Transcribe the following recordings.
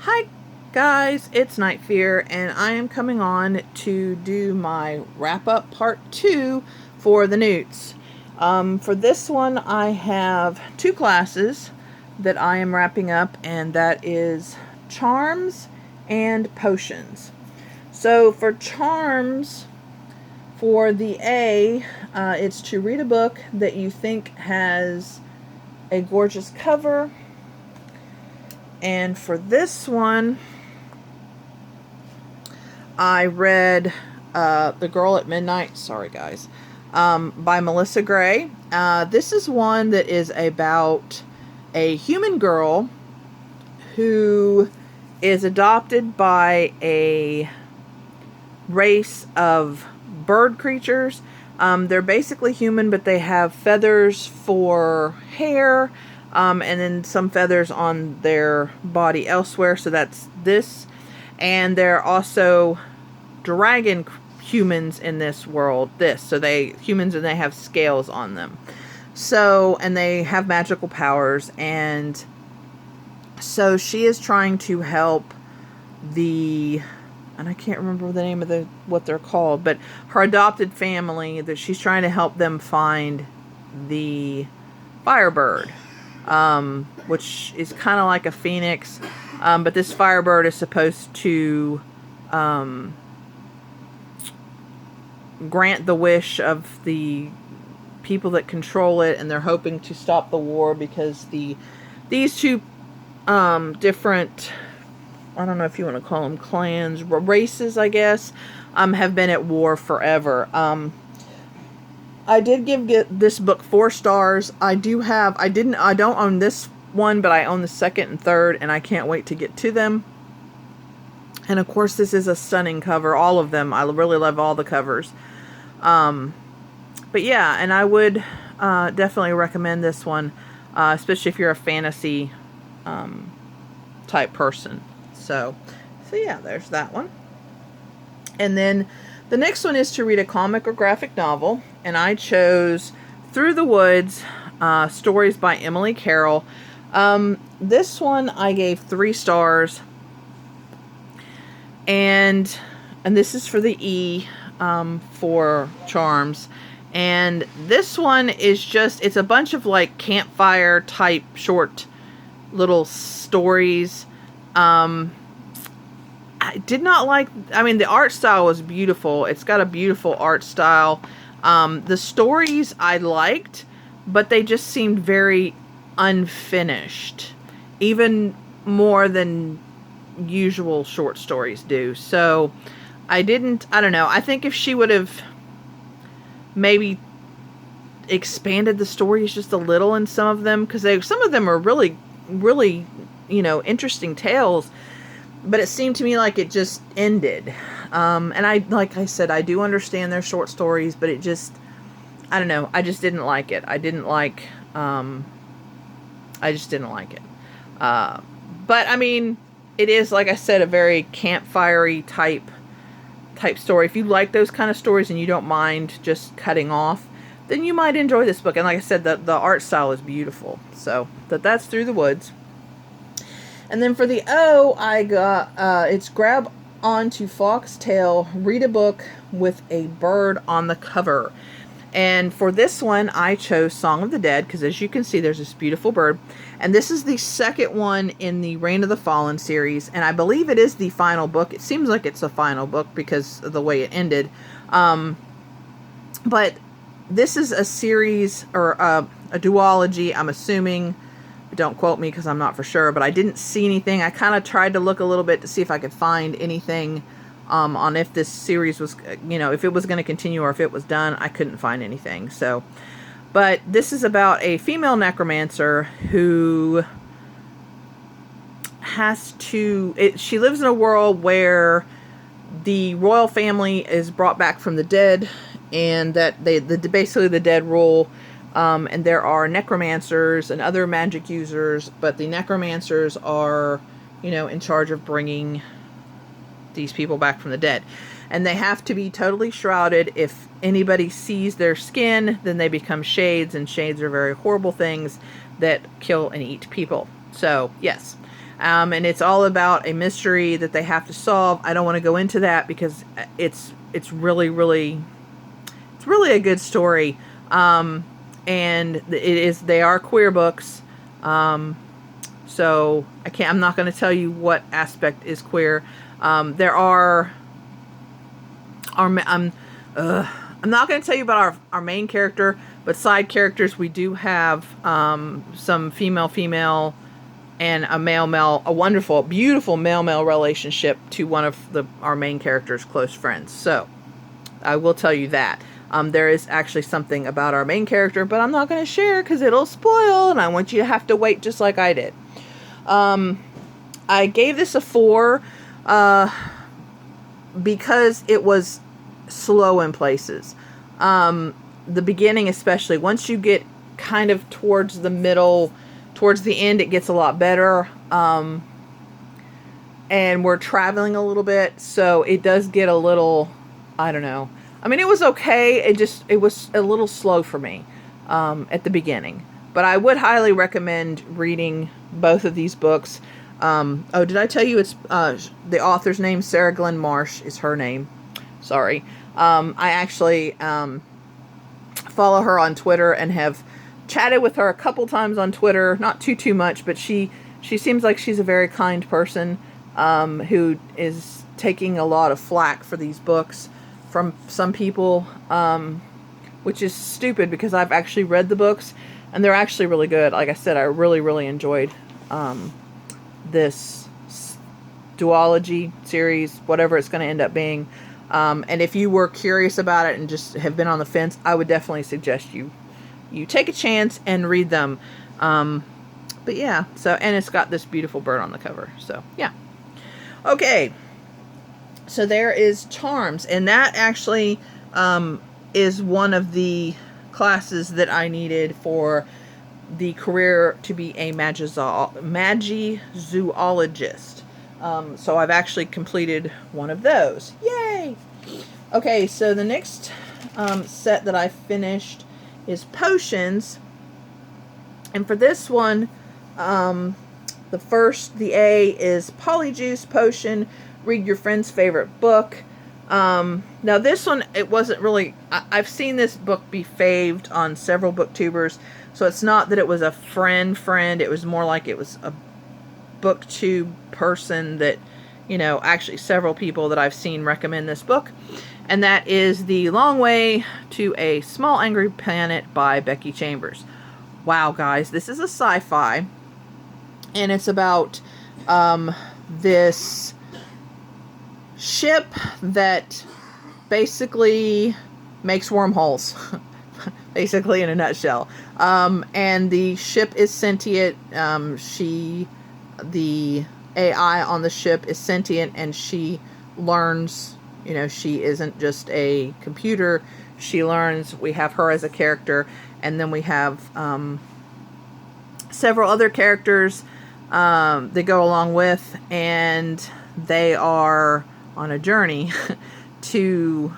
Hi guys, it's Night Fear, and I am coming on to do my wrap up part 2 for the NEWTS. For this one I have 2 classes that I am wrapping up, and that is charms and potions. So for charms, for the A, it's to read a book that you think has a gorgeous cover. And for this one, I read The Girl at Midnight, sorry guys, by Melissa Gray. This is one that is about a human girl who is adopted by a race of bird creatures. They're basically human, but they have feathers for hair, and then some feathers on their body elsewhere, so that's this. And they're also dragon humans in this world, so they humans, and they have scales on them. So, and they have magical powers, and so she is trying to help and I can't remember the name of what they're called, but her adopted family, that she's trying to help them find the Firebird, which is kind of like a phoenix, but this Firebird is supposed to grant the wish of the people that control it, and they're hoping to stop the war because these two different, I don't know if you want to call them clans, races, I guess, have been at war forever. I did give this book 4 stars. I don't own this one, but I own the second and third, and I can't wait to get to them. And of course, this is a stunning cover, all of them. I really love all the covers. But yeah, and I would definitely recommend this one, especially if you're a fantasy type person. So yeah, there's that one. And then the next one is to read a comic or graphic novel, and I chose Through the Woods, stories by Emily Carroll. This one I gave 3 stars, and this is for the E, for charms. And this one is just, it's a bunch of like campfire type short little stories. I did not like, the art style was beautiful. It's got a beautiful art style. The stories I liked, but they just seemed very unfinished, even more than usual short stories do. So I don't know. I think if she would have maybe expanded the stories just a little in some of them, because some of them are really, really, interesting tales, but it seemed to me like it just ended. And like I said, I do understand their short stories, but it just, I don't know, I just didn't like it. I just didn't like it. But it is, like I said, a very campfire-y type story. If you like those kind of stories and you don't mind just cutting off, then you might enjoy this book. And like I said, the art style is beautiful. So that's Through the Woods. And then for the O, I got, it's Grab Onto Foxtail, read a book with a bird on the cover. And for this one, I chose Song of the Dead, because as you can see, there's this beautiful bird. And this is the second one in the Reign of the Fallen series, and I believe it is the final book. It seems like it's the final book because of the way it ended. But this is a series, or a duology, I'm assuming. Don't quote me because I'm not for sure, but I didn't see anything. I kind of tried to look a little bit to see if I could find anything on if this series was, if it was going to continue or if it was done. I couldn't find anything. So, but this is about a female necromancer who she lives in a world where the royal family is brought back from the dead, and that basically the dead rule. And there are necromancers and other magic users, but the necromancers are, in charge of bringing these people back from the dead. And they have to be totally shrouded. If anybody sees their skin, then they become shades, and shades are very horrible things that kill and eat people. So, yes. And it's all about a mystery that they have to solve. I don't want to go into that because it's really, really, it's really a good story. And they are queer books. So I'm not going to tell you what aspect is queer. I'm not going to tell you about our main character, but side characters, we do have some female, and a male, a wonderful, beautiful male relationship to one of our main character's close friends. So I will tell you that. There is actually something about our main character, but I'm not going to share because it'll spoil, and I want you to have to wait just like I did. I gave this a 4 because it was slow in places. The beginning especially. Once you get kind of towards the middle, towards the end, it gets a lot better. And we're traveling a little bit, so it does get a little, I don't know. I mean, it was okay. It was a little slow for me at the beginning. But I would highly recommend reading both of these books. Oh, did I tell you it's the author's name? Sarah Glenn Marsh is her name. Sorry. I actually follow her on Twitter and have chatted with her a couple times on Twitter. Not too much, but she seems like she's a very kind person who is taking a lot of flack for these books from some people, which is stupid because I've actually read the books and they're actually really good. Like I said, I really enjoyed this duology series, whatever it's going to end up being. And if you were curious about it and just have been on the fence, I would definitely suggest you take a chance and read them. But yeah, and it's got this beautiful bird on the cover. So yeah. Okay. So there is Charms, and that actually is one of the classes that I needed for the career to be a magizoologist. So I've actually completed one of those. Yay! Okay, so the next set that I finished is Potions. And for this one, the A is Polyjuice Potion. Read your friend's favorite book. Now this one, it wasn't really, I've seen this book be faved on several booktubers, so it's not that it was a friend, it was more like it was a booktube person that, actually several people that I've seen recommend this book, and that is The Long Way to a Small Angry Planet by Becky Chambers. Wow, guys, this is a sci-fi, and it's about this ship that basically makes wormholes, basically in a nutshell. And the ship is sentient. The AI on the ship is sentient, and she learns, she isn't just a computer. She learns. We have her as a character, and then we have several other characters that go along with, and they are on a journey to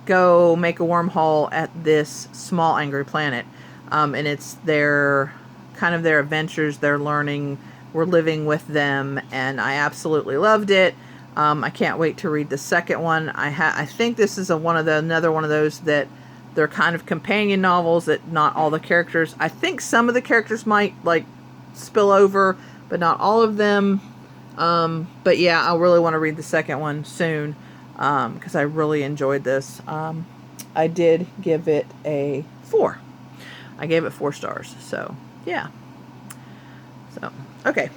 go make a wormhole at this small angry planet. And it's their adventures, their learning. We're living with them, and I absolutely loved it. I can't wait to read the second one. I think this is another one of those that they're kind of companion novels that not all the characters. I think some of the characters might spill over, but not all of them. But yeah, I really want to read the second one soon, because I really enjoyed this. I did give it a 4. I gave it 4 stars. So yeah. So, okay.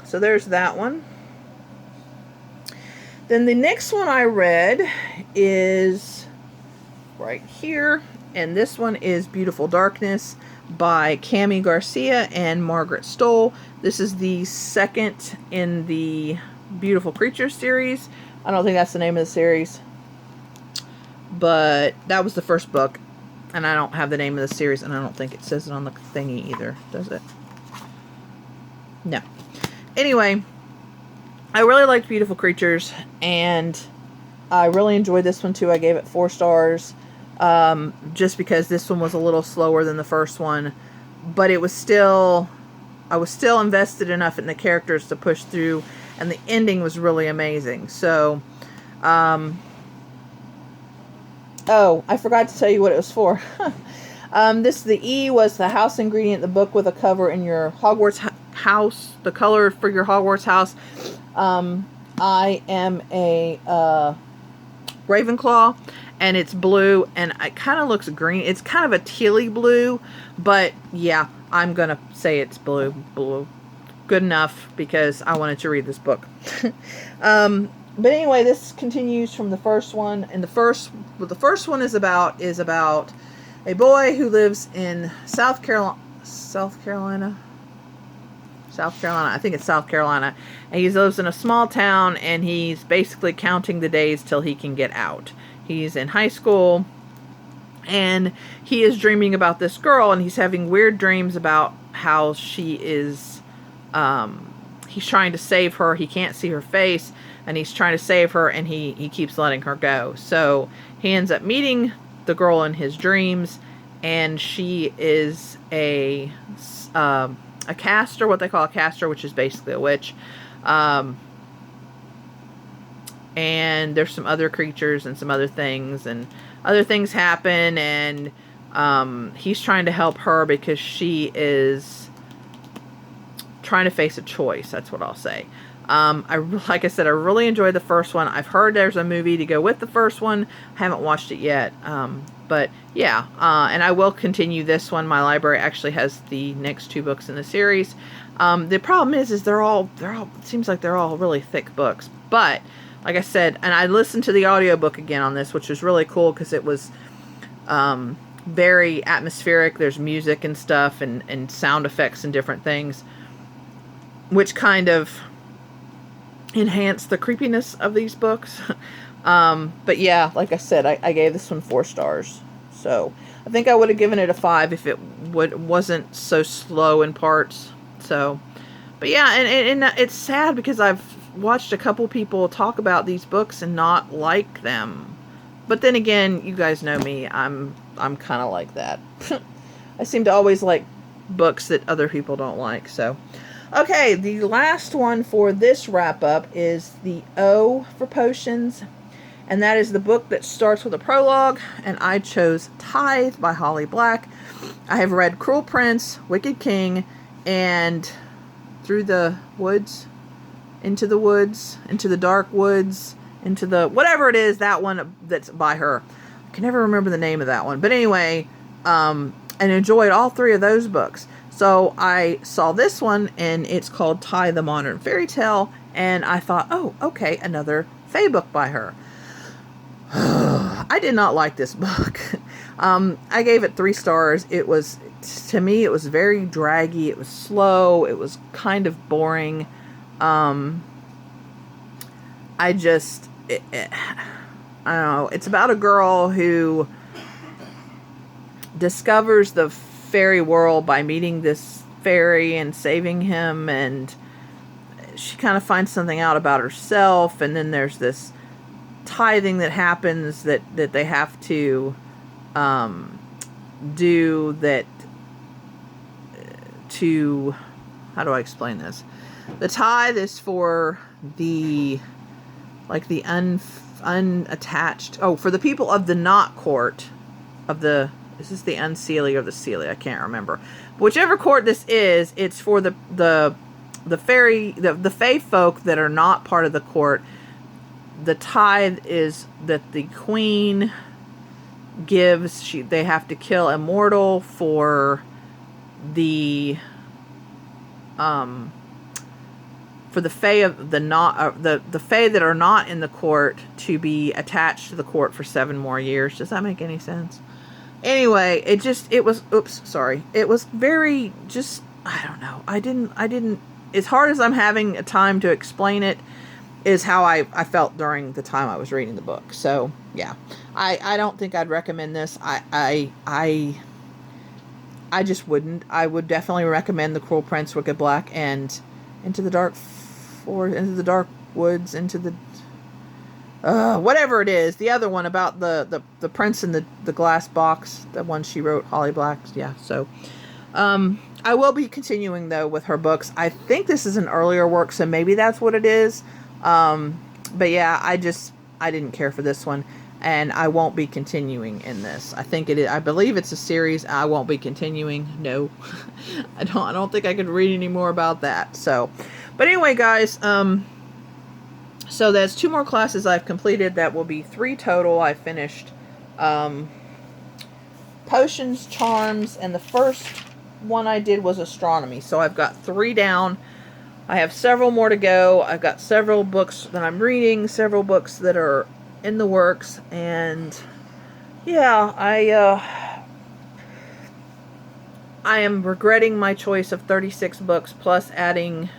So there's that one. Then the next one I read is right here, and this one is Beautiful Darkness by Cami Garcia and Margaret Stoll. This is the second in the Beautiful Creatures series. I don't think that's the name of the series, but that was the first book, and I don't have the name of the series, and I don't think it says it on the thingy either, does it? No. Anyway, I really liked Beautiful Creatures, and I really enjoyed this one too. I gave it 4 stars, just because this one was a little slower than the first one, but it was still I was still invested enough in the characters to push through, and the ending was really amazing. So, oh, I forgot to tell you what it was for. The E was the house ingredient, the book with a cover in your Hogwarts house, the color for your Hogwarts house. I am a Ravenclaw, and it's blue, and it kind of looks green. It's kind of a tealy blue, but yeah, I'm going to say it's blue. Good enough, because I wanted to read this book. But anyway, this continues from the first one, and what the first one is about a boy who lives in South Carolina. I think it's South Carolina. And he lives in a small town, and he's basically counting the days till he can get out. He's in high school, and he is dreaming about this girl, and he's having weird dreams about how she is, he's trying to save her. He can't see her face, and he's trying to save her, and he keeps letting her go. So he ends up meeting the girl in his dreams, and she is a caster, what they call a caster, which is basically a witch. And there's some other creatures and some other things, and other things happen, and he's trying to help her because she is trying to face a choice. That's what I'll say. Like I said, I really enjoyed the first one. I've heard there's a movie to go with the first one. I haven't watched it yet. But yeah, and I will continue this one. My library actually has the next 2 books in the series. The problem is they're all, it seems like they're all really thick books. But like I said, and I listened to the audiobook again on this, which was really cool because it was very atmospheric. There's music and stuff, and sound effects and different things, which kind of enhance the creepiness of these books. But yeah, like I said, I gave this one 4 stars. So I think I would have given it a 5 if it wasn't so slow in parts. So, but yeah, and it's sad because I've watched a couple people talk about these books and not like them. But then again, you guys know me. I'm kind of like that. I seem to always like books that other people don't like. So, okay, the last one for this wrap up is the O for Potions. And that is the book that starts with a prologue. And I chose Tithe by Holly Black. I have read Cruel Prince, Wicked King, and Through the Woods, Into the Woods, Into the Dark Woods, Into the... whatever it is, that one that's by her. I can never remember the name of that one. But anyway, and enjoyed all 3 of those books. So I saw this one, and it's called Ty the Modern Fairy Tale, and I thought, oh, okay, another Fae book by her. I did not like this book. I gave it 3 stars. It was, to me, it was very draggy. It was slow. It was kind of boring. I don't know. It's about a girl who discovers the fairy world by meeting this fairy and saving him, and she kind of finds something out about herself, and then there's this tithing that happens that they have to do that to, how do I explain this? The tithe is for the, like, the unattached, for the people of the not court of the, is this the unseelie or the seelie? I can't remember. But whichever court this is, it's for the fairy, the fae folk that are not part of the court. The tithe is that the queen gives. They have to kill a mortal for the fae of the not the fae that are not in the court to be attached to the court for 7 more years. Does that make any sense? Anyway, it was, it was very, just, I don't know. I didn't, as hard as I'm having a time to explain it, is how I felt during the time I was reading the book. So, yeah. I don't think I'd recommend this. I just wouldn't. I would definitely recommend The Cruel Prince, Wicked Black, and Into the Dark Woods, Into the... whatever it is. The other one about the prince in the glass box. The one she wrote, Holly Black. Yeah, so... I will be continuing, though, with her books. I think this is an earlier work, so maybe that's what it is. But yeah, I didn't care for this one, and I won't be continuing in this. I think it is, I believe it's a series. I won't be continuing. No, I don't think I could read any more about that. So, but anyway, guys, so there's 2 more classes I've completed. That will be 3 total. I finished, potions, charms, and the first one I did was astronomy. So I've got 3 down. I have several more to go. I've got several books that I'm reading, several books that are in the works, and yeah, I am regretting my choice of 36 books plus adding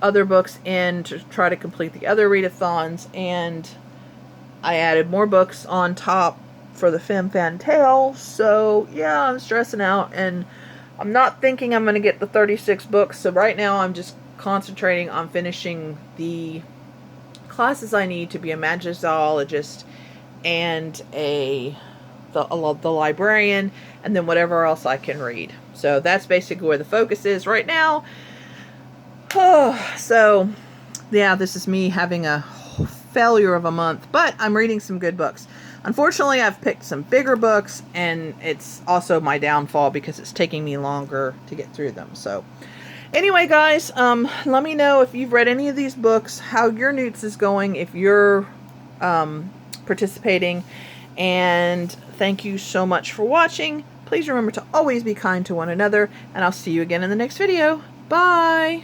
other books in to try to complete the other readathons, and I added more books on top for the Femme Fatale. So yeah, I'm stressing out, and I'm not thinking I'm going to get the 36 books. So right now I'm just concentrating on finishing the classes I need to be a magic zoologist and the librarian, and then whatever else I can read. So that's basically where the focus is right now. So yeah, this is me having a failure of a month, but I'm reading some good books. Unfortunately, I've picked some bigger books, and it's also my downfall because it's taking me longer to get through them. So anyway, guys, let me know if you've read any of these books, how your NEWTS is going, if you're participating, and thank you so much for watching. Please remember to always be kind to one another, and I'll see you again in the next video. Bye!